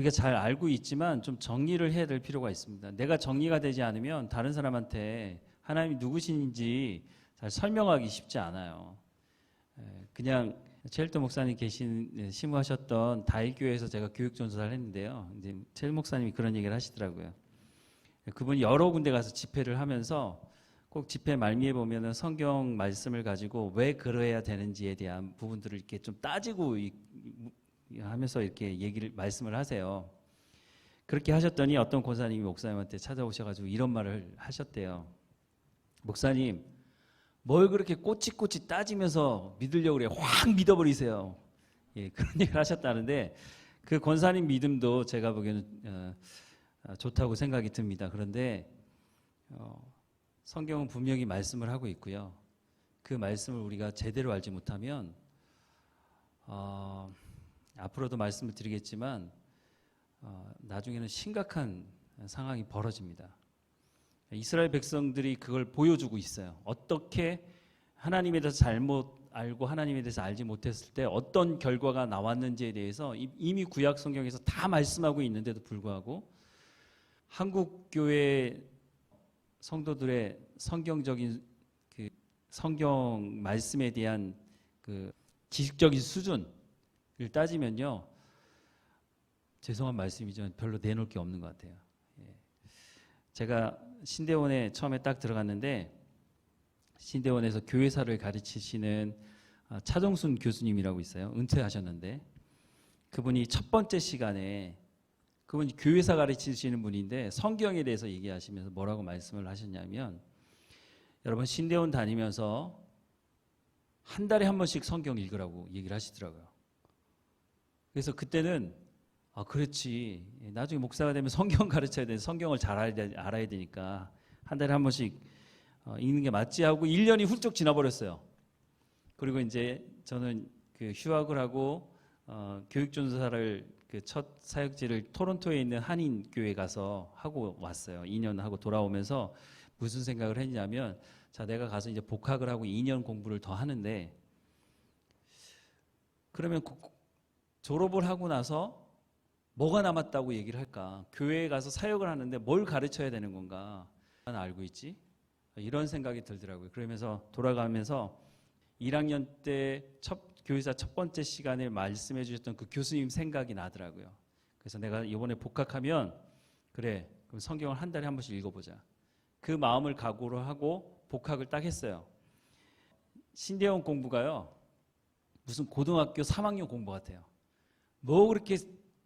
우리가 잘 알고 있지만 좀 정리를 해야 될 필요가 있습니다. 내가 정리가 되지 않으면 다른 사람한테 하나님이 누구신지 잘 설명하기 쉽지 않아요. 그냥 최일도 목사님 심우하셨던 다일교회에서 제가 교육전도사를 했는데요. 이제 최일 목사님이 그런 얘기를 하시더라고요. 그분이 여러 군데 가서 집회를 하면서 꼭 집회 말미에 보면은 성경 말씀을 가지고 왜 그래야 되는지에 대한 부분들을 이렇게 좀 따지고 하면서 이렇게 말씀을 하세요. 그렇게 하셨더니 어떤 권사님이 목사님한테 찾아오셔가지고 이런 말을 하셨대요. 목사님, 뭘 그렇게 꼬치꼬치 따지면서 믿으려고 그래요? 확 믿어버리세요. 예, 그런 얘기를 하셨다는데 그 권사님 믿음도 제가 보기에는 좋다고 생각이 듭니다. 그런데 성경은 분명히 말씀을 하고 있고요. 그 말씀을 우리가 제대로 알지 못하면 앞으로도 말씀을 드리겠지만 나중에는 심각한 상황이 벌어집니다. 이스라엘 백성들이 그걸 보여주고 있어요. 어떻게 하나님에 대해서 잘못 알고 하나님에 대해서 알지 못했을 때 어떤 결과가 나왔는지에 대해서 이미 구약 성경에서 다 말씀하고 있는데도 불구하고 한국 교회 성도들의 성경적인 그 성경 말씀에 대한 그 지식적인 수준을 따지면요, 죄송한 말씀이지만 별로 내놓을 게 없는 것 같아요. 제가 신대원에 처음에 딱 들어갔는데 신대원에서 교회사를 가르치시는 차정순 교수님이라고 있어요. 은퇴하셨는데 그분이 첫 번째 시간에 그분이 교회사 가르치시는 분인데 성경에 대해서 얘기하시면서 뭐라고 말씀을 하셨냐면, 여러분 신대원 다니면서 한 달에 한 번씩 성경 읽으라고 얘기를 하시더라고요. 그래서 그때는 그렇지, 나중에 목사가 되면 성경 가르쳐야 되는데 성경을 잘 알아야 되니까 한 달에 한 번씩 읽는 게 맞지 하고 1년이 훌쩍 지나버렸어요. 그리고 이제 저는 그 휴학을 하고 교육전도사를 그 첫 사역지를 토론토에 있는 한인교회 가서 하고 왔어요. 2년 하고 돌아오면서 무슨 생각을 했냐면, 자, 내가 가서 이제 복학을 하고 2년 공부를 더 하는데, 그러면 졸업을 하고 나서 뭐가 남았다고 얘기를 할까? 교회에 가서 사역을 하는데 뭘 가르쳐야 되는 건가? 난 알고 있지? 이런 생각이 들더라고요. 그러면서 돌아가면서 1학년 때 교회사 첫 번째 시간에 말씀해 주셨던 그 교수님 생각이 나더라고요. 그래서 내가 이번에 복학하면 그래, 그럼 성경을 한 달에 한 번씩 읽어보자. 그 마음을 각오로 하고 복학을 딱 했어요. 신대원 공부가요, 무슨 고등학교 3학년 공부 같아요. 뭐 그렇게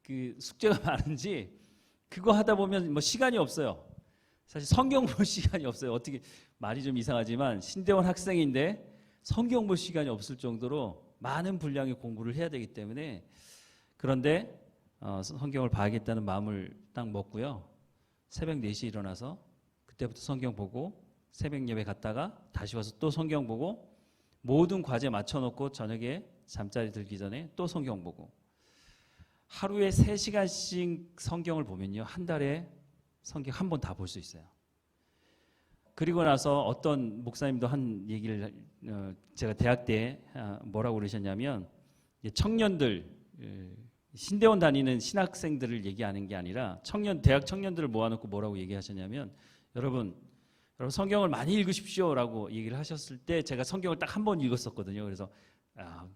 그 숙제가 많은지 그거 하다 보면 뭐 시간이 없어요. 사실 성경 볼 시간이 없어요. 어떻게 말이 좀 이상하지만 신대원 학생인데 성경 볼 시간이 없을 정도로 많은 분량의 공부를 해야 되기 때문에, 그런데 성경을 봐야겠다는 마음을 딱 먹고요. 새벽 4시에 일어나서 그때부터 성경 보고 새벽 예배 갔다가 다시 와서 또 성경 보고 모든 과제 맞춰놓고 저녁에 잠자리 들기 전에 또 성경 보고 하루에 3시간씩 성경을 보면요, 한 달에 성경 한 번 다 볼 수 있어요. 그리고 나서 어떤 목사님도 한 얘기를 제가 대학 때 뭐라고 그러셨냐면, 청년들, 신대원 다니는 신학생들을 얘기하는 게 아니라 대학 청년들을 모아놓고 뭐라고 얘기하셨냐면, 여러분 성경을 많이 읽으십시오라고 얘기를 하셨을 때 제가 성경을 딱 한 번 읽었었거든요. 그래서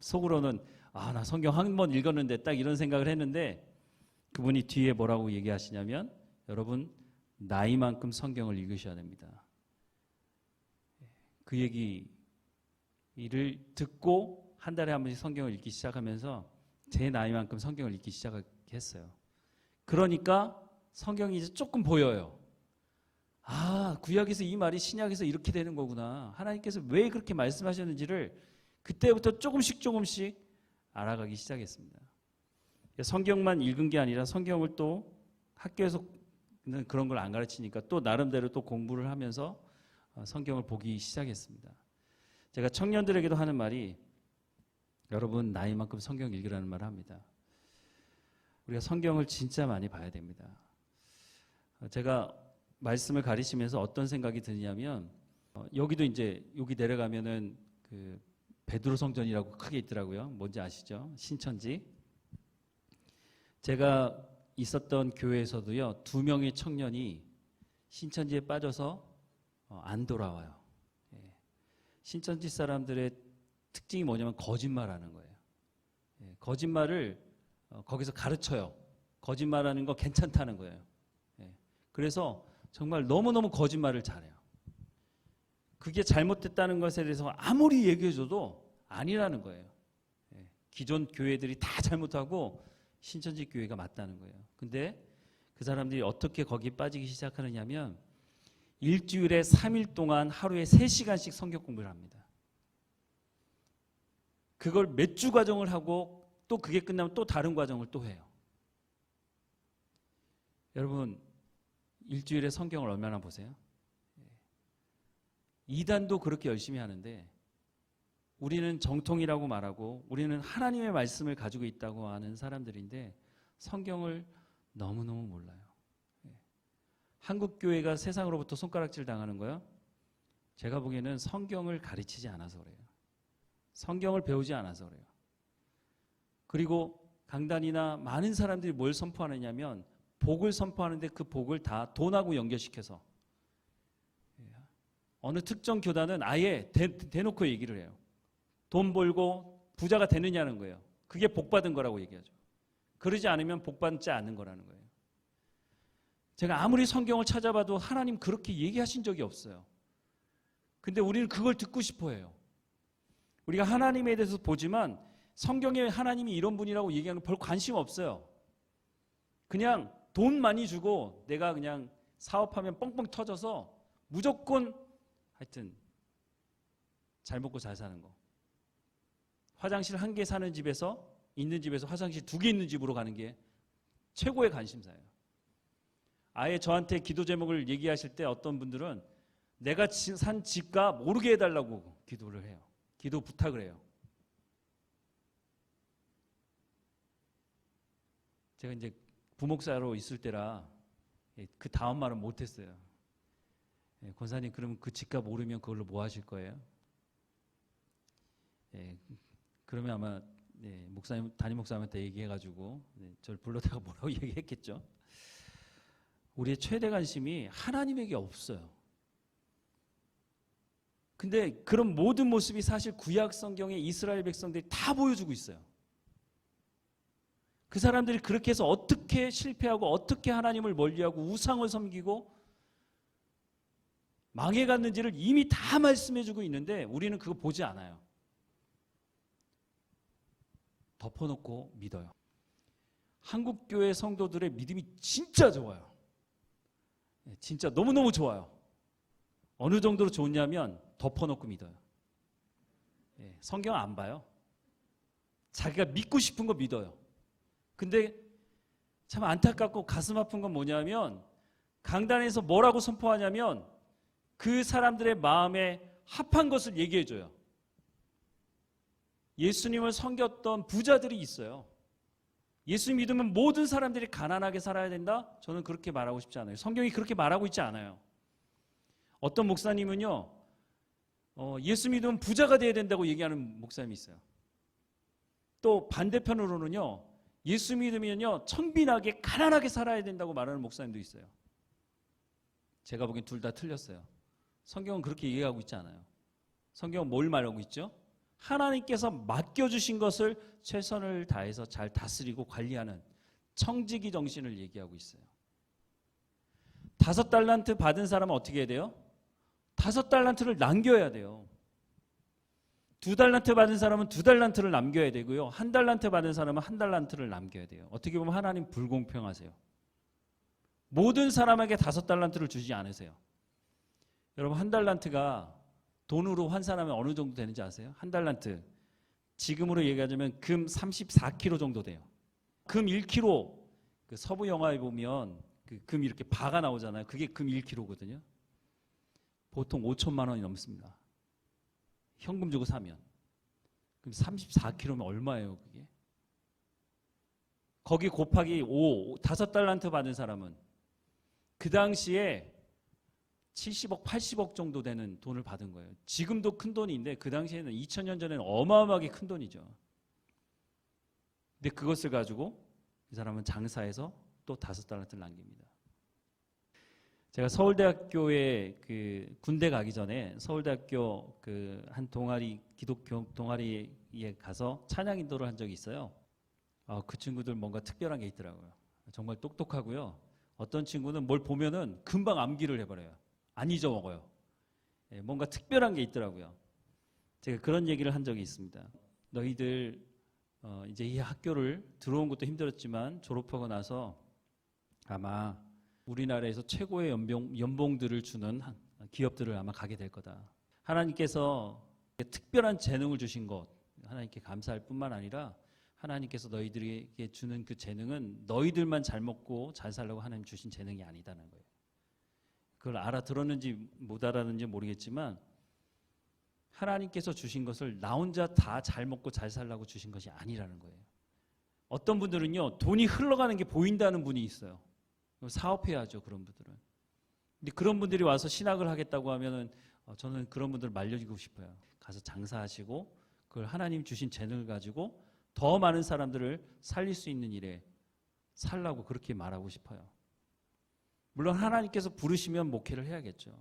속으로는 나 성경 한 번 읽었는데 딱 이런 생각을 했는데, 그분이 뒤에 뭐라고 얘기하시냐면, 여러분 나이만큼 성경을 읽으셔야 됩니다. 그 얘기를 듣고 한 달에 한 번씩 성경을 읽기 시작하면서 제 나이만큼 성경을 읽기 시작했어요. 그러니까 성경이 이제 조금 보여요. 구약에서 이 말이 신약에서 이렇게 되는 거구나. 하나님께서 왜 그렇게 말씀하셨는지를 그때부터 조금씩 알아가기 시작했습니다. 성경만 읽은 게 아니라 성경을 또 학교에서는 그런 걸 안 가르치니까 또 나름대로 또 공부를 하면서 성경을 보기 시작했습니다. 제가 청년들에게도 하는 말이, 여러분 나이만큼 성경 읽으라는 말을 합니다. 우리가 성경을 진짜 많이 봐야 됩니다. 제가 말씀을 가르치면서 어떤 생각이 드냐면, 여기도 이제 여기 내려가면은 그 베드로 성전이라고 크게 있더라고요. 뭔지 아시죠? 신천지. 제가 있었던 교회에서도요, 2명의 청년이 신천지에 빠져서 안 돌아와요. 예. 신천지 사람들의 특징이 뭐냐면 거짓말하는 거예요. 예. 거짓말을 거기서 가르쳐요. 거짓말하는 거 괜찮다는 거예요. 예. 그래서 정말 너무너무 거짓말을 잘해요. 그게 잘못됐다는 것에 대해서 아무리 얘기해줘도 아니라는 거예요. 예. 기존 교회들이 다 잘못하고 신천지 교회가 맞다는 거예요. 근데 그 사람들이 어떻게 거기에 빠지기 시작하느냐면 일주일에 3일 동안 하루에 3시간씩 성경 공부를 합니다. 그걸 몇 주 과정을 하고 또 그게 끝나면 또 다른 과정을 또 해요. 여러분, 일주일에 성경을 얼마나 보세요? 이단도 그렇게 열심히 하는데 우리는 정통이라고 말하고 우리는 하나님의 말씀을 가지고 있다고 하는 사람들인데 성경을 너무너무 몰라요. 한국 교회가 세상으로부터 손가락질 당하는 거요? 제가 보기에는 성경을 가르치지 않아서 그래요. 성경을 배우지 않아서 그래요. 그리고 강단이나 많은 사람들이 뭘 선포하느냐면 복을 선포하는데 그 복을 다 돈하고 연결시켜서 어느 특정 교단은 아예 대놓고 얘기를 해요. 돈 벌고 부자가 되느냐는 거예요. 그게 복 받은 거라고 얘기하죠. 그러지 않으면 복 받지 않는 거라는 거예요. 제가 아무리 성경을 찾아봐도 하나님 그렇게 얘기하신 적이 없어요. 근데 우리는 그걸 듣고 싶어 해요. 우리가 하나님에 대해서 보지만 성경에 하나님이 이런 분이라고 얘기하는 거 별 관심 없어요. 그냥 돈 많이 주고 내가 그냥 사업하면 뻥뻥 터져서 무조건 하여튼 잘 먹고 잘 사는 거. 화장실 1개 사는 집에서 있는 집에서 화장실 2개 있는 집으로 가는 게 최고의 관심사예요. 아예 저한테 기도 제목을 얘기하실 때 어떤 분들은 내가 산 집가 모르게 해달라고 기도를 해요. 기도 부탁을 해요. 제가 이제 부목사로 있을 때라 그 다음 말은 못했어요. 권사님, 그러면 그 집값 오르면 그걸로 뭐 하실 거예요? 그러면 아마 목사님, 담임 목사님한테 얘기해가지고 저를 불러다가 뭐라고 얘기했겠죠. 우리의 최대 관심이 하나님에게 없어요. 근데 그런 모든 모습이 사실 구약 성경에 이스라엘 백성들이 다 보여주고 있어요. 그 사람들이 그렇게 해서 어떻게 실패하고 어떻게 하나님을 멀리하고 우상을 섬기고 망해갔는지를 이미 다 말씀해주고 있는데 우리는 그거 보지 않아요. 덮어놓고 믿어요. 한국교회 성도들의 믿음이 진짜 좋아요. 진짜 너무너무 좋아요. 어느 정도로 좋냐면 덮어놓고 믿어요. 성경 안 봐요. 자기가 믿고 싶은 거 믿어요. 근데 참 안타깝고 가슴 아픈 건 뭐냐면 강단에서 뭐라고 선포하냐면 그 사람들의 마음에 합한 것을 얘기해줘요. 예수님을 섬겼던 부자들이 있어요. 예수 믿으면 모든 사람들이 가난하게 살아야 된다? 저는 그렇게 말하고 싶지 않아요. 성경이 그렇게 말하고 있지 않아요. 어떤 목사님은요, 예수 믿으면 부자가 돼야 된다고 얘기하는 목사님이 있어요. 또 반대편으로는요, 예수 믿으면요, 청빈하게 가난하게 살아야 된다고 말하는 목사님도 있어요. 제가 보기엔 둘 다 틀렸어요. 성경은 그렇게 얘기하고 있지 않아요. 성경은 뭘 말하고 있죠? 하나님께서 맡겨주신 것을 최선을 다해서 잘 다스리고 관리하는 청지기 정신을 얘기하고 있어요. 5달란트 받은 사람은 어떻게 해야 돼요? 5달란트를 남겨야 돼요. 2달란트 받은 사람은 2달란트를 남겨야 되고요. 1달란트 받은 사람은 1달란트를 남겨야 돼요. 어떻게 보면 하나님 불공평하세요. 모든 사람에게 5달란트를 주지 않으세요. 여러분, 1달란트가 돈으로 환산하면 어느 정도 되는지 아세요? 1달란트. 지금으로 얘기하자면 금 34kg 정도 돼요. 금 1kg. 그 서부 영화에 보면 그 금 이렇게 바가 나오잖아요. 그게 금 1kg거든요. 보통 5천만 원이 넘습니다. 현금 주고 사면. 그럼 34kg면 얼마예요, 그게? 거기 곱하기 5달란트 받은 사람은 그 당시에 70억, 80억 정도 되는 돈을 받은 거예요. 지금도 큰 돈인데 그 당시에는 2000년 전에는 어마어마하게 큰 돈이죠. 근데 그것을 가지고 이 사람은 장사해서 또 5달란트를 남깁니다. 제가 서울대학교에 그 군대 가기 전에 서울대학교 그 한 동아리 기독교 동아리에 가서 찬양 인도를 한 적이 있어요. 그 친구들 뭔가 특별한 게 있더라고요. 정말 똑똑하고요. 어떤 친구는 뭘 보면은 금방 암기를 해버려요. 안 잊어먹어요. 뭔가 특별한 게 있더라고요. 제가 그런 얘기를 한 적이 있습니다. 너희들 이제 이 학교를 들어온 것도 힘들었지만 졸업하고 나서 아마 우리나라에서 최고의 연봉들을 주는 기업들을 아마 가게 될 거다. 하나님께서 특별한 재능을 주신 것, 하나님께 감사할 뿐만 아니라 하나님께서 너희들에게 주는 그 재능은 너희들만 잘 먹고 잘 살려고 하나님 주신 재능이 아니다는 거예요. 그걸 알아들었는지 못 알았는지 모르겠지만 하나님께서 주신 것을 나 혼자 다 잘 먹고 잘 살려고 주신 것이 아니라는 거예요. 어떤 분들은요, 돈이 흘러가는 게 보인다는 분이 있어요. 사업해야죠, 그런 분들은. 근데 그런 분들이 와서 신학을 하겠다고 하면은 저는 그런 분들 말려주고 싶어요. 가서 장사하시고 그걸 하나님 주신 재능을 가지고 더 많은 사람들을 살릴 수 있는 일에 살라고 그렇게 말하고 싶어요. 물론 하나님께서 부르시면 목회를 해야겠죠.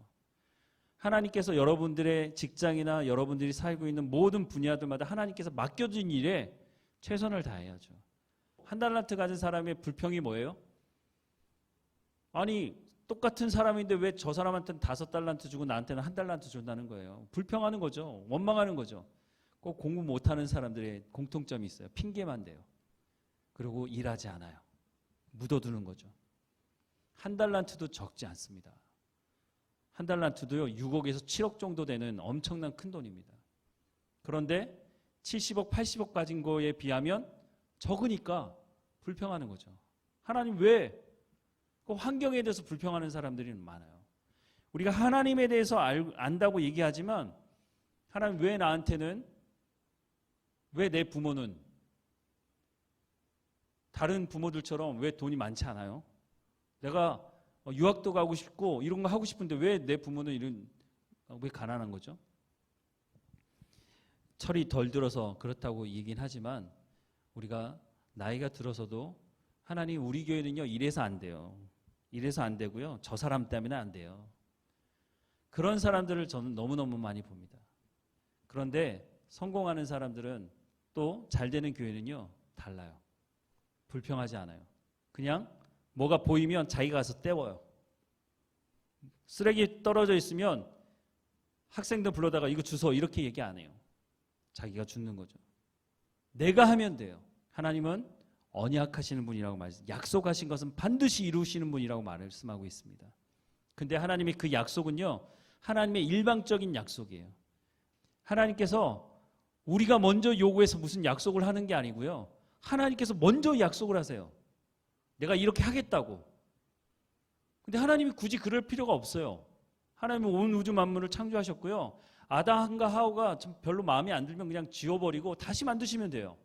하나님께서 여러분들의 직장이나 여러분들이 살고 있는 모든 분야들마다 하나님께서 맡겨진 일에 최선을 다해야죠. 1달란트 가진 사람의 불평이 뭐예요? 아니 똑같은 사람인데 왜 저 사람한테는 5달란트 주고 나한테는 1달란트 준다는 거예요. 불평하는 거죠. 원망하는 거죠. 꼭 공부 못하는 사람들의 공통점이 있어요. 핑계만 대요. 그리고 일하지 않아요. 묻어두는 거죠. 1달란트도 적지 않습니다. 1달란트도요 6억에서 7억 정도 되는 엄청난 큰 돈입니다. 그런데 70억, 80억 가진 거에 비하면 적으니까 불평하는 거죠. 하나님 왜? 그 환경에 대해서 불평하는 사람들이 많아요. 우리가 하나님에 대해서 안다고 얘기하지만 하나님 왜 나한테는, 왜 내 부모는 다른 부모들처럼 왜 돈이 많지 않아요? 내가 유학도 가고 싶고 이런 거 하고 싶은데 왜 내 부모는 왜 가난한 거죠? 철이 덜 들어서 그렇다고 얘기는 하지만 우리가 나이가 들어서도 하나님 우리 교회는요 이래서 안 돼요. 이래서 안 되고요. 저 사람 때문에 안 돼요. 그런 사람들을 저는 너무너무 많이 봅니다. 그런데 성공하는 사람들은 또 잘 되는 교회는요 달라요. 불평하지 않아요. 그냥 뭐가 보이면 자기가 가서 떼워요. 쓰레기 떨어져 있으면 학생들 불러다가 이거 주워 이렇게 얘기 안 해요. 자기가 줍는 거죠. 내가 하면 돼요. 하나님은 언약하시는 분이라고 말씀, 약속하신 것은 반드시 이루시는 분이라고 말씀하고 있습니다. 근데 하나님의 그 약속은요 하나님의 일방적인 약속이에요. 하나님께서 우리가 먼저 요구해서 무슨 약속을 하는 게 아니고요 하나님께서 먼저 약속을 하세요. 내가 이렇게 하겠다고. 근데 하나님이 굳이 그럴 필요가 없어요. 하나님은 온 우주 만물을 창조하셨고요 아담과 하와가 별로 마음에 안 들면 그냥 지워버리고 다시 만드시면 돼요.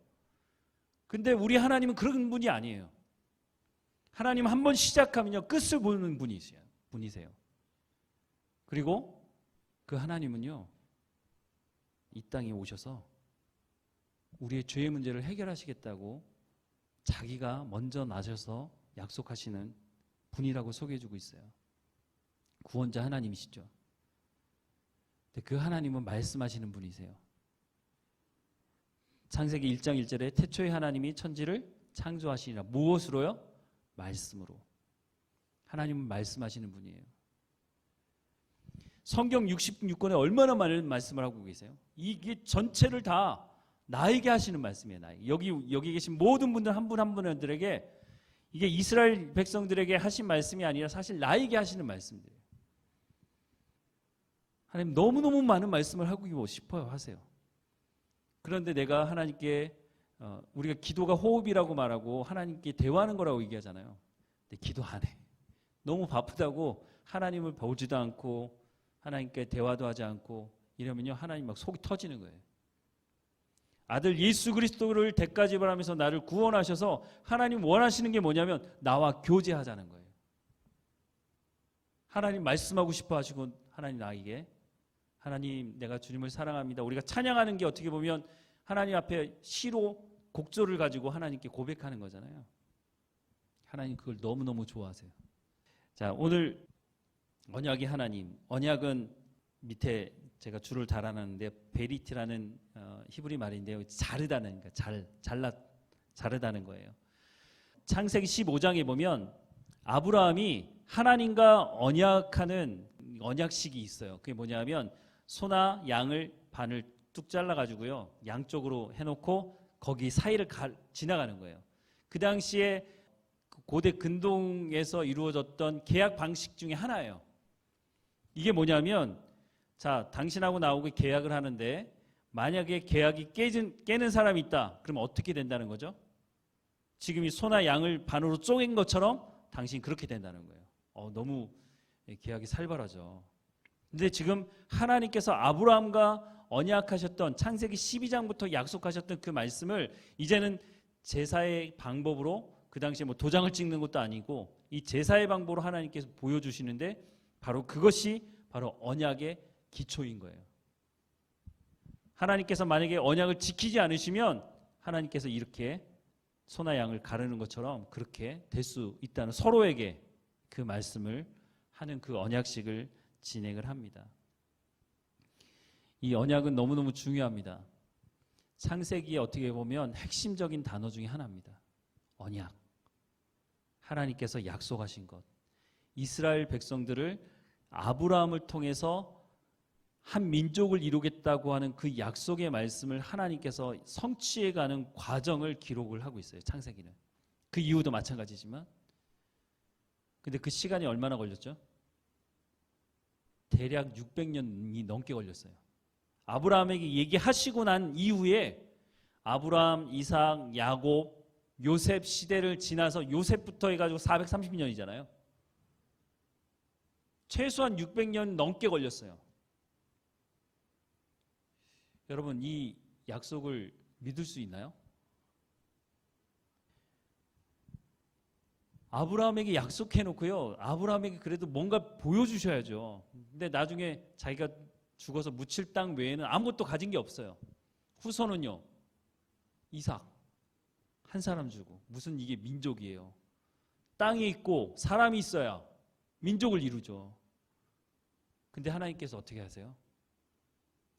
근데 우리 하나님은 그런 분이 아니에요. 하나님은 한번 시작하면요 끝을 보는 분이세요. 그리고 그 하나님은요 이 땅에 오셔서 우리의 죄의 문제를 해결하시겠다고 자기가 먼저 나서서 약속하시는 분이라고 소개해주고 있어요. 구원자 하나님이시죠. 근데 그 하나님은 말씀하시는 분이세요. 창세기 1장 1절에 태초에 하나님이 천지를 창조하시니라. 무엇으로요? 말씀으로. 하나님은 말씀하시는 분이에요. 성경 66권에 얼마나 많은 말씀을 하고 계세요? 이게 전체를 다 나에게 하시는 말씀이에요. 나에게. 여기 계신 모든 분들 한 분 한 분들에게 이게 이스라엘 백성들에게 하신 말씀이 아니라 사실 나에게 하시는 말씀들이에요. 하나님 너무너무 많은 말씀을 하고 싶어요. 하세요. 그런데 내가 하나님께 우리가 기도가 호흡이라고 말하고 하나님께 대화하는 거라고 얘기하잖아요. 근데 기도 안 해. 너무 바쁘다고 하나님을 보지도 않고 하나님께 대화도 하지 않고 이러면요 하나님 막 속이 터지는 거예요. 아들 예수 그리스도를 대가지불하면서 나를 구원하셔서 하나님 원하시는 게 뭐냐면 나와 교제하자는 거예요. 하나님 말씀하고 싶어 하시고 하나님 나에게 하나님 내가 주님을 사랑합니다. 우리가 찬양하는 게 어떻게 보면 하나님 앞에 시로 곡조를 가지고 하나님께 고백하는 거잖아요. 하나님 그걸 너무너무 좋아하세요. 자, 오늘 언약의 하나님, 언약은 밑에 제가 줄을 달아놨는데 베리티라는 히브리 말인데요. 자르다는, 그러니까 자르다는 거예요. 창세기 15장에 보면 아브라함이 하나님과 언약하는 언약식이 있어요. 그게 뭐냐면 소나 양을 반을 뚝 잘라가지고요, 양쪽으로 해놓고 거기 사이를 지나가는 거예요. 그 당시에 고대 근동에서 이루어졌던 계약 방식 중에 하나예요. 이게 뭐냐면, 자, 당신하고 나하고 계약을 하는데 만약에 계약이 깨는 사람이 있다. 그러면 어떻게 된다는 거죠? 지금 이 소나 양을 반으로 쪼갠 것처럼 당신 그렇게 된다는 거예요. 너무 계약이 살벌하죠. 근데 지금 하나님께서 아브라함과 언약하셨던 창세기 12장부터 약속하셨던 그 말씀을 이제는 제사의 방법으로, 그 당시에 뭐 도장을 찍는 것도 아니고 이 제사의 방법으로 하나님께서 보여주시는데 바로 그것이 바로 언약의 기초인 거예요. 하나님께서 만약에 언약을 지키지 않으시면 하나님께서 이렇게 소나 양을 가르는 것처럼 그렇게 될 수 있다는, 서로에게 그 말씀을 하는 그 언약식을 진행을 합니다. 이 언약은 너무너무 중요합니다. 창세기에 어떻게 보면 핵심적인 단어 중에 하나입니다. 언약. 하나님께서 약속하신 것. 이스라엘 백성들을 아브라함을 통해서 한 민족을 이루겠다고 하는 그 약속의 말씀을 하나님께서 성취해가는 과정을 기록을 하고 있어요. 창세기는. 그 이후도 마찬가지지만. 근데 그 시간이 얼마나 걸렸죠? 대략 600년이 넘게 걸렸어요. 아브라함에게 얘기하시고 난 이후에 아브라함, 이삭, 야곱, 요셉 시대를 지나서 요셉부터 해가지고 430년이잖아요. 최소한 600년 넘게 걸렸어요. 여러분, 이 약속을 믿을 수 있나요? 아브라함에게 약속해놓고요, 아브라함에게 그래도 뭔가 보여주셔야죠. 근데 나중에 자기가 죽어서 묻힐 땅 외에는 아무것도 가진 게 없어요. 후손은요, 이삭 한 사람 주고. 무슨 이게 민족이에요. 땅이 있고 사람이 있어야 민족을 이루죠. 근데 하나님께서 어떻게 하세요?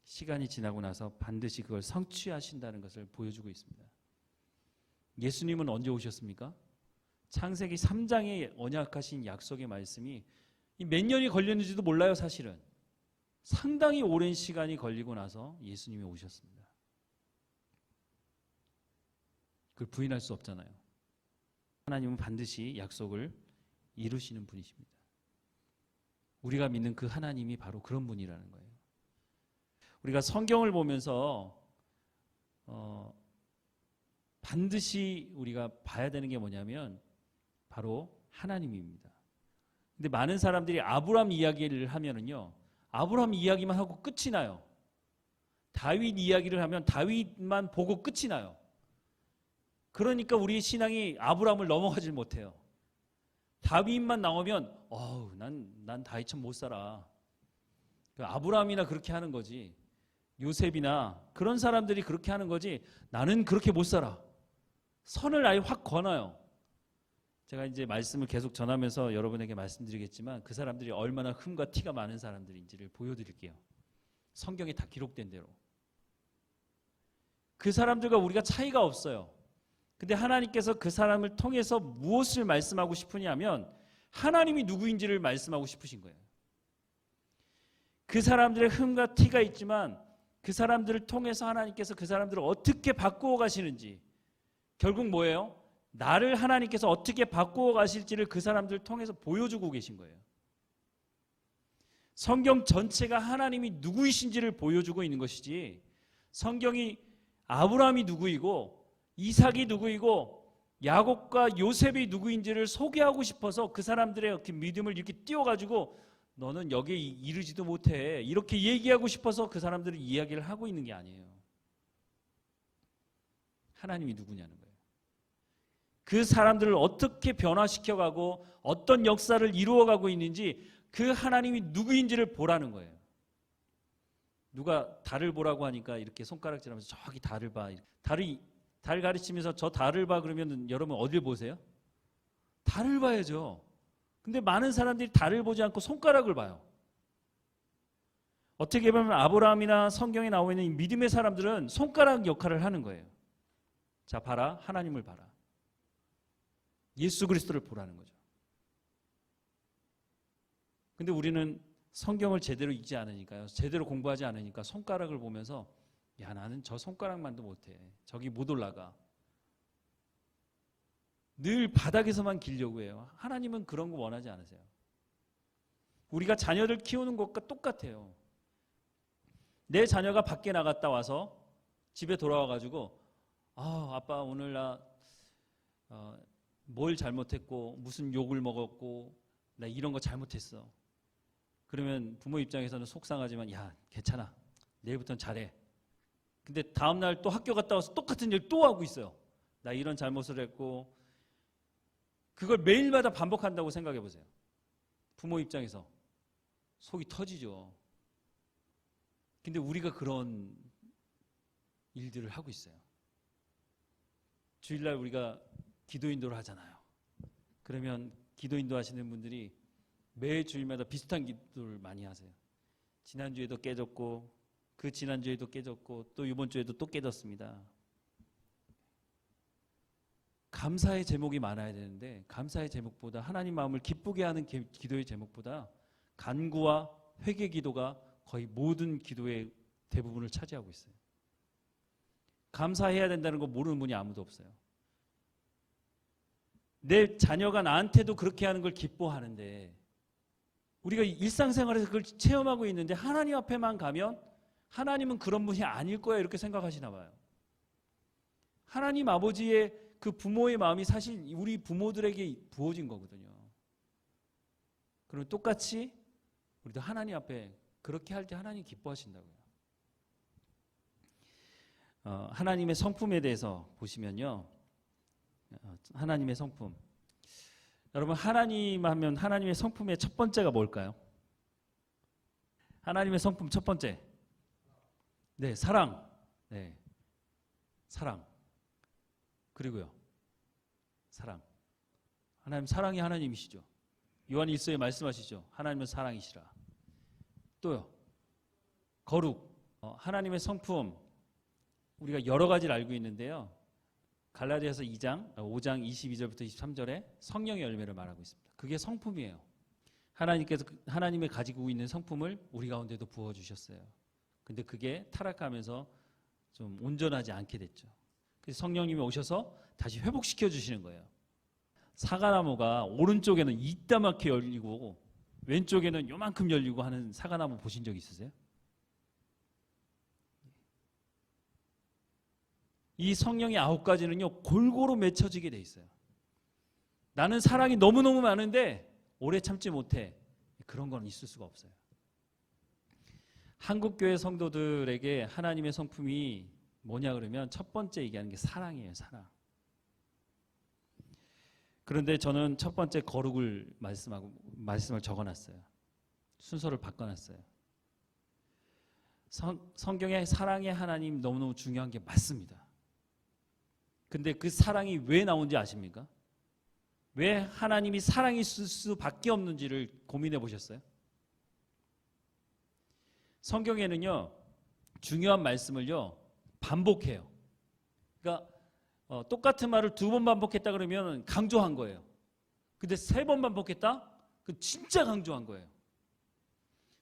시간이 지나고 나서 반드시 그걸 성취하신다는 것을 보여주고 있습니다. 예수님은 언제 오셨습니까? 창세기 3장에 언약하신 약속의 말씀이 몇 년이 걸렸는지도 몰라요. 사실은 상당히 오랜 시간이 걸리고 나서 예수님이 오셨습니다. 그걸 부인할 수 없잖아요. 하나님은 반드시 약속을 이루시는 분이십니다. 우리가 믿는 그 하나님이 바로 그런 분이라는 거예요. 우리가 성경을 보면서 반드시 우리가 봐야 되는 게 뭐냐면 바로 하나님입니다. 근데 많은 사람들이 아브라함 이야기를 하면은요, 아브라함 이야기만 하고 끝이 나요. 다윗 이야기를 하면 다윗만 보고 끝이 나요. 그러니까 우리 신앙이 아브라함을 넘어가질 못해요. 다윗만 나오면 난 다윗처럼 못 살아. 아브라함이나 그렇게 하는 거지, 요셉이나 그런 사람들이 그렇게 하는 거지, 나는 그렇게 못 살아. 선을 아예 확 거나요. 제가 이제 말씀을 계속 전하면서 여러분에게 말씀드리겠지만 그 사람들이 얼마나 흠과 티가 많은 사람들인지를 보여드릴게요. 성경에 다 기록된 대로. 그 사람들과 우리가 차이가 없어요. 근데 하나님께서 그 사람을 통해서 무엇을 말씀하고 싶으냐면 하나님이 누구인지를 말씀하고 싶으신 거예요. 그 사람들의 흠과 티가 있지만 그 사람들을 통해서 하나님께서 그 사람들을 어떻게 바꾸어 가시는지, 결국 뭐예요? 나를 하나님께서 어떻게 바꾸어 가실지를 그 사람들을 통해서 보여주고 계신 거예요. 성경 전체가 하나님이 누구이신지를 보여주고 있는 것이지, 성경이 아브라함이 누구이고 이삭이 누구이고 야곱과 요셉이 누구인지를 소개하고 싶어서 그 사람들의 믿음을 이렇게 띄워가지고 너는 여기에 이르지도 못해, 이렇게 얘기하고 싶어서 그 사람들을 이야기를 하고 있는 게 아니에요. 하나님이 누구냐는 거예요. 그 사람들을 어떻게 변화시켜가고 어떤 역사를 이루어가고 있는지 그 하나님이 누구인지를 보라는 거예요. 누가 달을 보라고 하니까 이렇게 손가락질하면서 저기 달을 봐. 달 가르치면서 저 달을 봐 그러면 여러분 어딜 보세요? 달을 봐야죠. 근데 많은 사람들이 달을 보지 않고 손가락을 봐요. 어떻게 보면 아브라함이나 성경에 나와 있는 이 믿음의 사람들은 손가락 역할을 하는 거예요. 자, 봐라. 하나님을 봐라. 예수 그리스도를 보라는 거죠. 근데 우리는 성경을 제대로 읽지 않으니까요. 제대로 공부하지 않으니까 손가락을 보면서 야, 나는 저 손가락만도 못해. 저기 못 올라가. 늘 바닥에서만 기려고 해요. 하나님은 그런 거 원하지 않으세요. 우리가 자녀를 키우는 것과 똑같아요. 내 자녀가 밖에 나갔다 와서 집에 돌아와가지고 아빠 오늘 나 뭘 잘못했고 무슨 욕을 먹었고 나 이런 거 잘못했어. 그러면 부모 입장에서는 속상하지만 야 괜찮아. 내일부터는 잘해. 근데 다음날 또 학교 갔다 와서 똑같은 일 또 하고 있어요. 나 이런 잘못을 했고 그걸 매일마다 반복한다고 생각해 보세요. 부모 입장에서 속이 터지죠. 근데 우리가 그런 일들을 하고 있어요. 주일날 우리가 기도 인도를 하잖아요. 그러면 기도 인도 하시는 분들이 매 주일마다 비슷한 기도를 많이 하세요. 지난주에도 깨졌고 그 지난주에도 깨졌고 또 이번 주에도 또 깨졌습니다. 감사의 제목이 많아야 되는데 감사의 제목보다 하나님 마음을 기쁘게 하는 기도의 제목보다 간구와 회개 기도가 거의 모든 기도의 대부분을 차지하고 있어요. 감사해야 된다는 거 모르는 분이 아무도 없어요. 내 자녀가 나한테도 그렇게 하는 걸 기뻐하는데 우리가 일상생활에서 그걸 체험하고 있는데 하나님 앞에만 가면 하나님은 그런 분이 아닐 거야 이렇게 생각하시나 봐요. 하나님 아버지의 그 부모의 마음이 사실 우리 부모들에게 부어진 거거든요. 그러면 똑같이 우리도 하나님 앞에 그렇게 할 때 하나님 기뻐하신다고요. 하나님의 성품에 대해서 보시면요. 하나님의 성품. 여러분 하나님 하면 하나님의 성품의 첫 번째가 뭘까요? 하나님의 성품 첫 번째. 네, 사랑. 네, 사랑. 그리고요. 사랑. 하나님 사랑이 하나님이시죠. 요한 1서에 말씀하시죠. 하나님은 사랑이시라. 또요. 거룩. 하나님의 성품. 우리가 여러 가지를 알고 있는데요. 갈라디아서 5장 22절부터 23절에 성령의 열매를 말하고 있습니다. 그게 성품이에요. 하나님께서 하나님이 가지고 있는 성품을 우리 가운데도 부어 주셨어요. 근데 그게 타락하면서 좀 온전하지 않게 됐죠. 그래서 성령님이 오셔서 다시 회복시켜 주시는 거예요. 사과나무가 오른쪽에는 이따맣게 열리고 왼쪽에는 요만큼 열리고 하는 사과나무 보신 적 있으세요? 이 성령의 9가지는요 골고루 맺혀지게 돼 있어요. 나는 사랑이 너무너무 많은데 오래 참지 못해. 그런 건 있을 수가 없어요. 한국교회 성도들에게 하나님의 성품이 뭐냐 그러면 첫 번째 얘기하는 게 사랑이에요. 사랑. 그런데 저는 첫 번째 거룩을 말씀을 적어놨어요. 순서를 바꿔놨어요. 성경에 사랑의 하나님 너무너무 중요한 게 맞습니다. 근데 그 사랑이 왜 나온지 아십니까? 왜 하나님이 사랑일 수밖에 없는지를 고민해 보셨어요? 성경에는요 중요한 말씀을요 반복해요. 그러니까 똑같은 말을 2번 반복했다 그러면 강조한 거예요. 근데 3번 반복했다? 그건 진짜 강조한 거예요.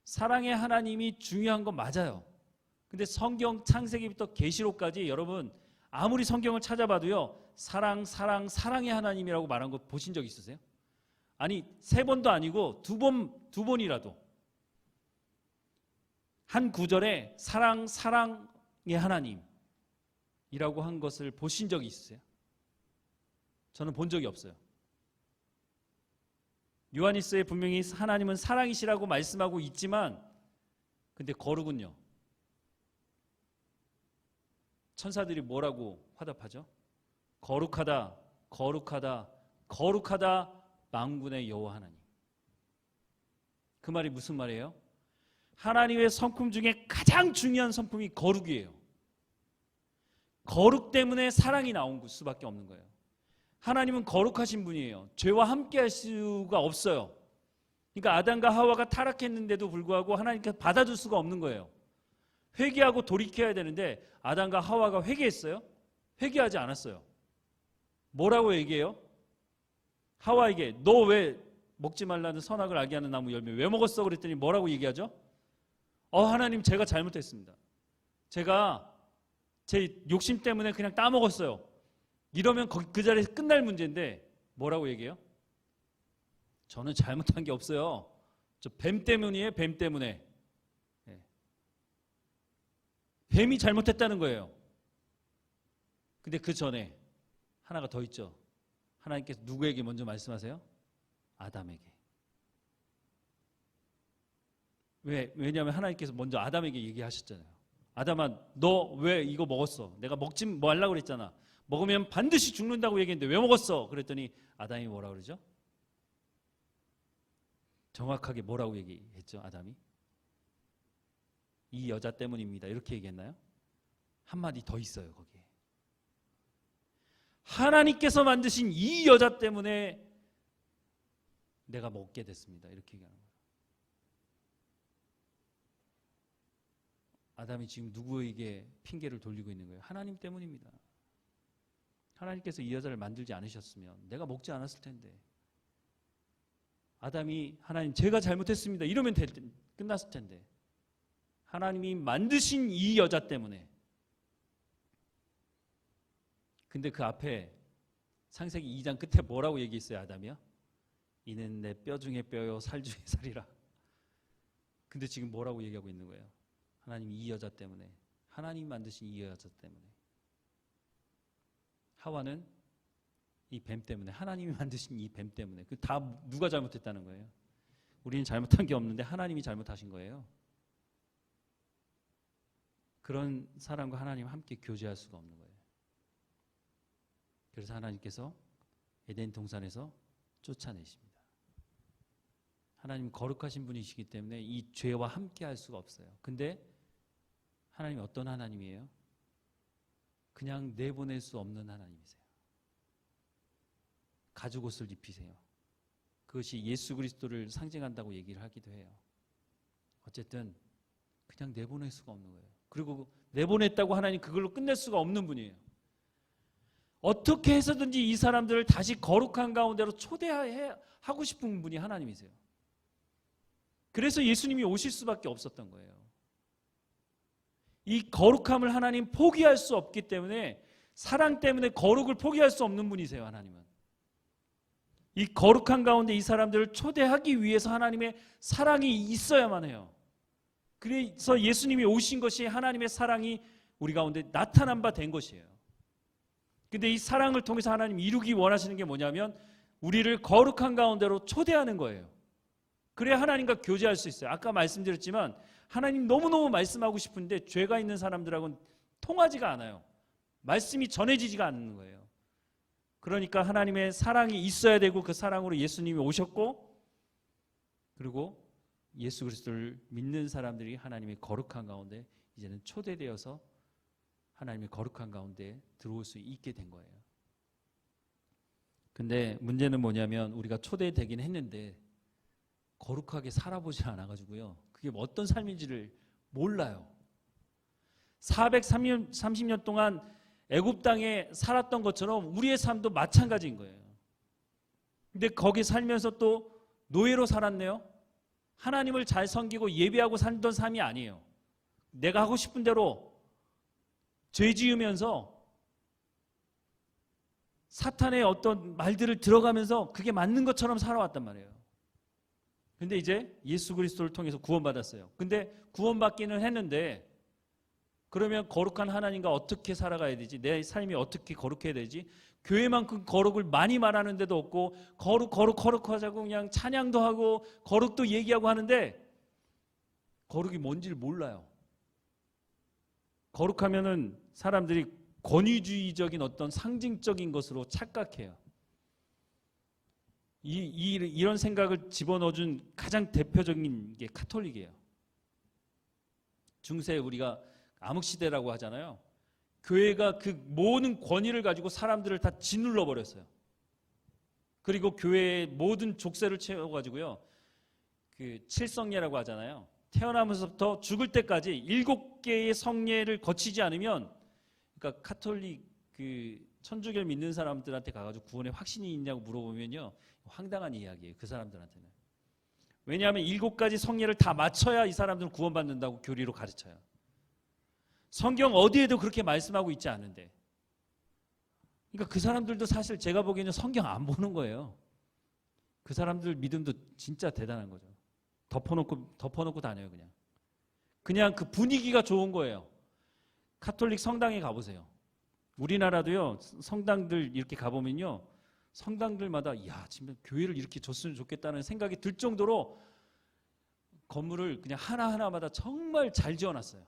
사랑의 하나님이 중요한 건 맞아요. 근데 성경 창세기부터 계시록까지 여러분 아무리 성경을 찾아봐도요 사랑의 하나님이라고 말한 거 보신 적 있으세요? 아니 3번도 아니고 2번이라도 한 구절에 사랑의 하나님이라고 한 것을 보신 적이 있으세요? 저는 본 적이 없어요. 요한일서에 분명히 하나님은 사랑이시라고 말씀하고 있지만 근데 거룩은요 천사들이 뭐라고 화답하죠? 거룩하다, 거룩하다, 거룩하다 만군의 여호와 하나님. 그 말이 무슨 말이에요? 하나님의 성품 중에 가장 중요한 성품이 거룩이에요. 거룩 때문에 사랑이 나온 수밖에 없는 거예요. 하나님은 거룩하신 분이에요. 죄와 함께 할 수가 없어요. 그러니까 아담과 하와가 타락했는데도 불구하고 하나님께서 받아줄 수가 없는 거예요. 회개하고 돌이켜야 되는데 아담과 하와가 회개했어요? 회개하지 않았어요. 뭐라고 얘기해요? 하와에게 너 왜 먹지 말라는 선악을 알게 하는 나무 열매 왜 먹었어? 그랬더니 뭐라고 얘기하죠? 하나님 제가 잘못했습니다. 제가 제 욕심 때문에 그냥 따먹었어요. 이러면 그 자리에서 끝날 문제인데 뭐라고 얘기해요? 저는 잘못한 게 없어요. 저 뱀 때문이에요. 뱀 때문에. 뱀이 잘못했다는 거예요. 근데 그 전에 하나가 더 있죠. 하나님께서 누구에게 먼저 말씀하세요? 아담에게. 왜냐하면 하나님께서 먼저 아담에게 얘기하셨잖아요. 아담아, 너 왜 이거 먹었어? 내가 먹지 말라고 그랬잖아. 먹으면 반드시 죽는다고 얘기했는데 왜 먹었어? 그랬더니 아담이 뭐라 그러죠? 정확하게 뭐라고 얘기했죠? 아담이? 이 여자 때문입니다. 이렇게 얘기했나요? 한마디 더 있어요. 거기에. 하나님께서 만드신 이 여자 때문에 내가 먹게 됐습니다. 이렇게 얘기하는 거예요. 아담이 지금 누구에게 핑계를 돌리고 있는 거예요? 하나님 때문입니다. 하나님께서 이 여자를 만들지 않으셨으면 내가 먹지 않았을 텐데. 아담이 하나님 제가 잘못했습니다. 이러면 끝났을 텐데. 하나님이 만드신 이 여자 때문에. 근데 그 앞에 창세기 2장 끝에 뭐라고 얘기했어요? 아담이요? 이는 내 뼈 중에 뼈요 살 중에 살이라. 근데 지금 뭐라고 얘기하고 있는 거예요? 하나님이 이 여자 때문에. 하나님이 만드신 이 여자 때문에. 하와는 이 뱀 때문에. 하나님이 만드신 이 뱀 때문에. 그 다 누가 잘못했다는 거예요? 우리는 잘못한 게 없는데 하나님이 잘못하신 거예요. 그런 사람과 하나님 함께 교제할 수가 없는 거예요. 그래서 하나님께서 에덴 동산에서 쫓아내십니다. 하나님 거룩하신 분이시기 때문에 이 죄와 함께 할 수가 없어요. 근데 하나님이 어떤 하나님이에요? 그냥 내보낼 수 없는 하나님이세요. 가죽 옷을 입히세요. 그것이 예수 그리스도를 상징한다고 얘기를 하기도 해요. 어쨌든 그냥 내보낼 수가 없는 거예요. 그리고 내보냈다고 하나님 그걸로 끝낼 수가 없는 분이에요. 어떻게 해서든지 이 사람들을 다시 거룩한 가운데로 초대하고 싶은 분이 하나님이세요. 그래서 예수님이 오실 수밖에 없었던 거예요. 이 거룩함을 하나님 포기할 수 없기 때문에 사랑 때문에 거룩을 포기할 수 없는 분이세요. 하나님은. 이 거룩한 가운데 이 사람들을 초대하기 위해서 하나님의 사랑이 있어야만 해요. 그래서 예수님이 오신 것이 하나님의 사랑이 우리 가운데 나타난 바 된 것이에요. 근데 이 사랑을 통해서 하나님이 이루기 원하시는 게 뭐냐면 우리를 거룩한 가운데로 초대하는 거예요. 그래야 하나님과 교제할 수 있어요. 아까 말씀드렸지만 하나님 너무너무 말씀하고 싶은데 죄가 있는 사람들하고는 통하지가 않아요. 말씀이 전해지지가 않는 거예요. 그러니까 하나님의 사랑이 있어야 되고 그 사랑으로 예수님이 오셨고 그리고 예수 그리스도를 믿는 사람들이 하나님의 거룩한 가운데 이제는 초대되어서 하나님의 거룩한 가운데 들어올 수 있게 된 거예요. 근데 문제는 뭐냐면 우리가 초대되긴 했는데 거룩하게 살아보지 않아가지고요. 그게 어떤 삶인지를 몰라요. 430년 동안 애굽 땅에 살았던 것처럼 우리의 삶도 마찬가지인 거예요. 근데 거기 살면서 또 노예로 살았네요. 하나님을 잘 섬기고 예배하고 살던 삶이 아니에요. 내가 하고 싶은 대로 죄 지으면서 사탄의 어떤 말들을 들어가면서 그게 맞는 것처럼 살아왔단 말이에요. 근데 이제 예수 그리스도를 통해서 구원받았어요. 근데 구원받기는 했는데 그러면 거룩한 하나님과 어떻게 살아가야 되지? 내 삶이 어떻게 거룩해야 되지? 교회만큼 거룩을 많이 말하는 데도 없고 거룩하자고 그냥 찬양도 하고 거룩도 얘기하고 하는데 거룩이 뭔지를 몰라요. 거룩하면은 사람들이 권위주의적인 어떤 상징적인 것으로 착각해요. 이런 생각을 집어넣어준 가장 대표적인 게 카톨릭이에요. 중세에 우리가 암흑시대라고 하잖아요. 교회가 그 모든 권위를 가지고 사람들을 다 짓눌러 버렸어요. 그리고 교회의 모든 족쇄를 채워가지고요. 그 칠성례라고 하잖아요. 태어나면서부터 죽을 때까지 7개의 성례를 거치지 않으면, 그러니까 카톨릭 그 천주교를 믿는 사람들한테 가가지고 구원에 확신이 있냐고 물어보면요, 황당한 이야기예요. 그 사람들한테는. 왜냐하면 7가지 성례를 다 마쳐야 이 사람들은 구원받는다고 교리로 가르쳐요. 성경 어디에도 그렇게 말씀하고 있지 않은데. 그러니까 그 사람들도 사실 제가 보기에는 성경 안 보는 거예요. 그 사람들 믿음도 진짜 대단한 거죠. 덮어놓고 다녀요, 그냥. 그냥 그 분위기가 좋은 거예요. 카톨릭 성당에 가보세요. 우리나라도요, 성당들 이렇게 가보면요, 성당들마다, 야, 지금 교회를 이렇게 줬으면 좋겠다는 생각이 들 정도로 건물을 그냥 하나하나마다 정말 잘 지어놨어요.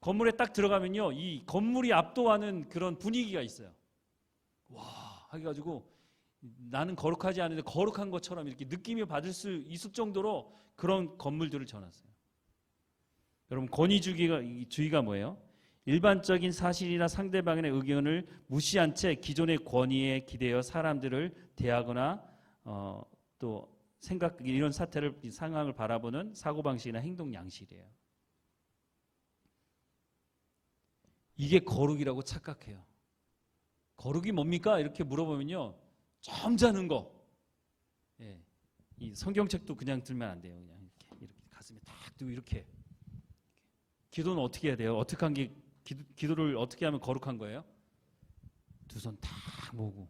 건물에 딱 들어가면요, 이 건물이 압도하는 그런 분위기가 있어요. 와, 해가지고 나는 거룩하지 않은데 거룩한 것처럼 이렇게 느낌이 받을 수 있을 정도로 그런 건물들을 지어놨어요. 여러분, 권위주의가 뭐예요? 일반적인 사실이나 상대방의 의견을 무시한 채 기존의 권위에 기대어 사람들을 대하거나 또 이런 상황을 바라보는 사고방식이나 행동 양식이에요. 이게 거룩이라고 착각해요. 거룩이 뭡니까? 이렇게 물어보면요, 점잖은 거. 예, 이 성경책도 그냥 들면 안 돼요. 그냥 이렇게 가슴에 탁 두고 이렇게. 기도는 어떻게 해야 돼요? 어떻게 한 게 기도를 어떻게 하면 거룩한 거예요? 두 손 탁 모으고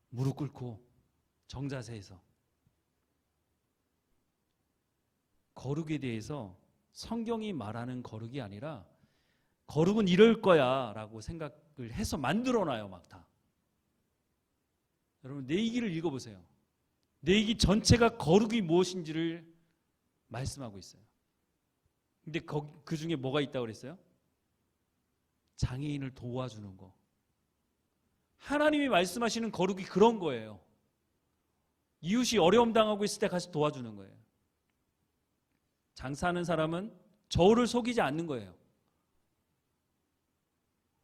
무릎 꿇고 정자세에서. 거룩에 대해서 성경이 말하는 거룩이 아니라 거룩은 이럴 거야 라고 생각을 해서 만들어놔요. 막 다. 여러분, 내이기를 읽어보세요. 내이기 전체가 거룩이 무엇인지를 말씀하고 있어요. 근데 그 중에 뭐가 있다고 그랬어요? 장애인을 도와주는 거. 하나님이 말씀하시는 거룩이 그런 거예요. 이웃이 어려움 당하고 있을 때 가서 도와주는 거예요. 장사하는 사람은 저울을 속이지 않는 거예요.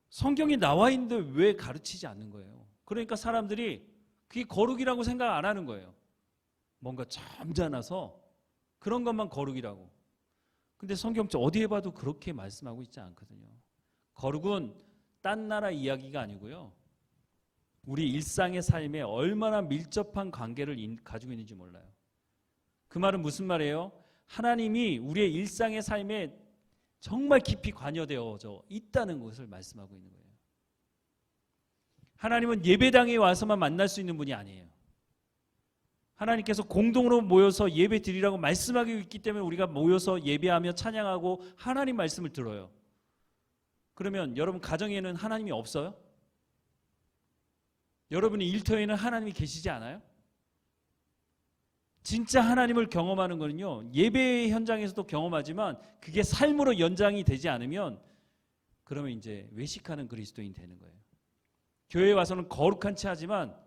성경이 나와 있는데 왜 가르치지 않는 거예요? 그러니까 사람들이 그게 거룩이라고 생각 안 하는 거예요. 뭔가 점잖아서 그런 것만 거룩이라고. 근데 성경책 어디에 봐도 그렇게 말씀하고 있지 않거든요. 거룩은 딴 나라 이야기가 아니고요, 우리 일상의 삶에 얼마나 밀접한 관계를 가지고 있는지 몰라요. 그 말은 무슨 말이에요? 하나님이 우리의 일상의 삶에 정말 깊이 관여되어져 있다는 것을 말씀하고 있는 거예요. 하나님은 예배당에 와서만 만날 수 있는 분이 아니에요. 하나님께서 공동으로 모여서 예배 드리라고 말씀하고 있기 때문에 우리가 모여서 예배하며 찬양하고 하나님 말씀을 들어요. 그러면 여러분 가정에는 하나님이 없어요? 여러분의 일터에는 하나님이 계시지 않아요? 진짜 하나님을 경험하는 거는요, 예배 현장에서도 경험하지만 그게 삶으로 연장이 되지 않으면 그러면 이제 외식하는 그리스도인 되는 거예요. 교회에 와서는 거룩한 체 하지만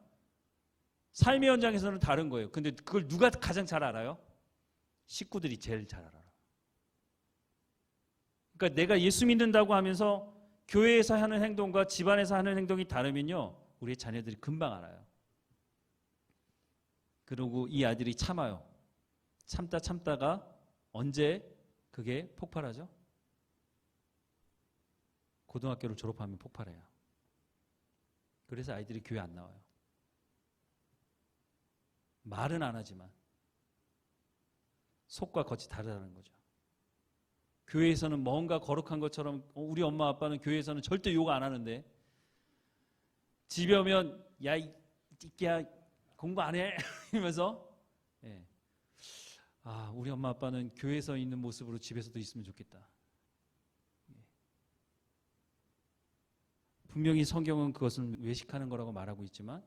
삶의 현장에서는 다른 거예요. 근데 그걸 누가 가장 잘 알아요? 식구들이 제일 잘 알아요. 그러니까 내가 예수 믿는다고 하면서 교회에서 하는 행동과 집안에서 하는 행동이 다르면요, 우리 자녀들이 금방 알아요. 그리고 이 아들이 참아요. 참다가 언제 그게 폭발하죠? 고등학교를 졸업하면 폭발해요. 그래서 아이들이 교회 안 나와요. 말은 안 하지만 속과 겉이 다르다는 거죠. 교회에서는 뭔가 거룩한 것처럼, 우리 엄마 아빠는 교회에서는 절대 욕 안 하는데 집에 오면 야, 이 띠끼야 공부 안 해? 이러면서, 예. 아, 우리 엄마 아빠는 교회에서 있는 모습으로 집에서도 있으면 좋겠다. 예. 분명히 성경은 그것은 외식하는 거라고 말하고 있지만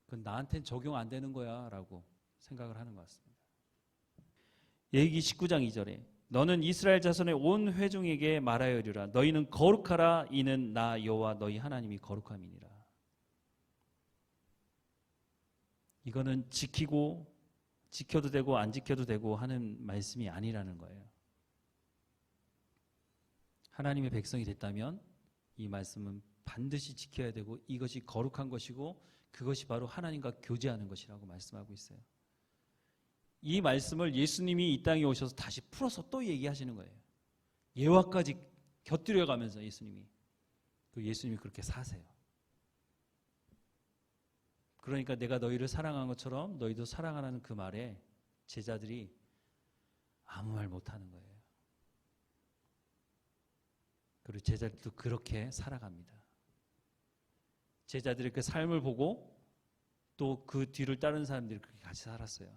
그건 나한테는 적용 안 되는 거야 라고 생각을 하는 것 같습니다. 레위기 19장 2절에 너는 이스라엘 자손의 온 회중에게 말하여리라. 너희는 거룩하라. 이는 나 여호와 너희 하나님이 거룩함이니라. 이거는 지켜도 되고 안 지켜도 되고 하는 말씀이 아니라는 거예요. 하나님의 백성이 됐다면 이 말씀은 반드시 지켜야 되고 이것이 거룩한 것이고 그것이 바로 하나님과 교제하는 것이라고 말씀하고 있어요. 이 말씀을 예수님이 이 땅에 오셔서 다시 풀어서 또 얘기하시는 거예요. 예화까지 곁들여 가면서 예수님이 그렇게 사세요. 그러니까 내가 너희를 사랑한 것처럼 너희도 사랑하라는 그 말에 제자들이 아무 말 못하는 거예요. 그리고 제자들도 그렇게 살아갑니다. 제자들의 그 삶을 보고 또 그 뒤를 따르는 사람들이 그렇게 같이 살았어요.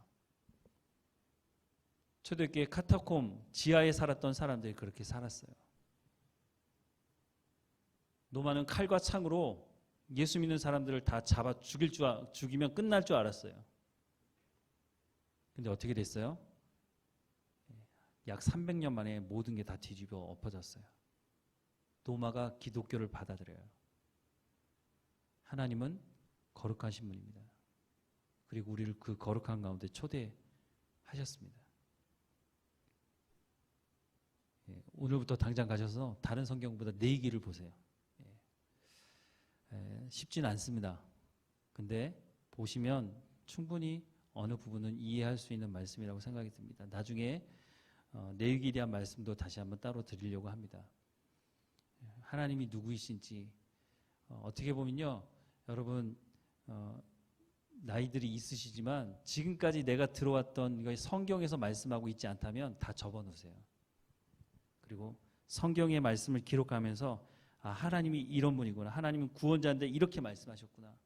초대교회 카타콤 지하에 살았던 사람들이 그렇게 살았어요. 로마는 칼과 창으로 예수 믿는 사람들을 다 잡아 죽이면 끝날 줄 알았어요. 근데 어떻게 됐어요? 약 300년 만에 모든 게 다 뒤집어 엎어졌어요. 로마가 기독교를 받아들여요. 하나님은 거룩하신 분입니다. 그리고 우리를 그 거룩한 가운데 초대하셨습니다. 오늘부터 당장 가셔서 다른 성경보다 내기를 보세요. 쉽지는 않습니다. 근데 보시면 충분히 어느 부분은 이해할 수 있는 말씀이라고 생각이 듭니다. 나중에 내위기에 대한 말씀도 다시 한번 따로 드리려고 합니다. 하나님이 누구이신지 어떻게 보면요, 여러분 나이들이 있으시지만 지금까지 내가 들어왔던 이거 성경에서 말씀하고 있지 않다면 다 접어놓으세요. 그리고 성경의 말씀을 기록하면서 하나님이 이런 분이구나. 하나님은 구원자인데 이렇게 말씀하셨구나.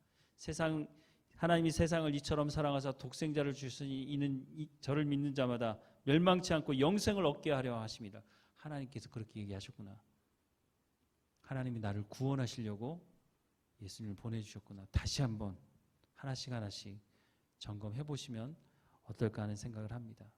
하나님이 세상을 이처럼 사랑하사 독생자를 주시니 이는 저를 믿는 자마다 멸망치 않고 영생을 얻게 하려 하십니다. 하나님께서 그렇게 얘기하셨구나. 하나님이 나를 구원하시려고 예수님을 보내주셨구나. 다시 한번 하나씩 점검해 보시면 어떨까 하는 생각을 합니다.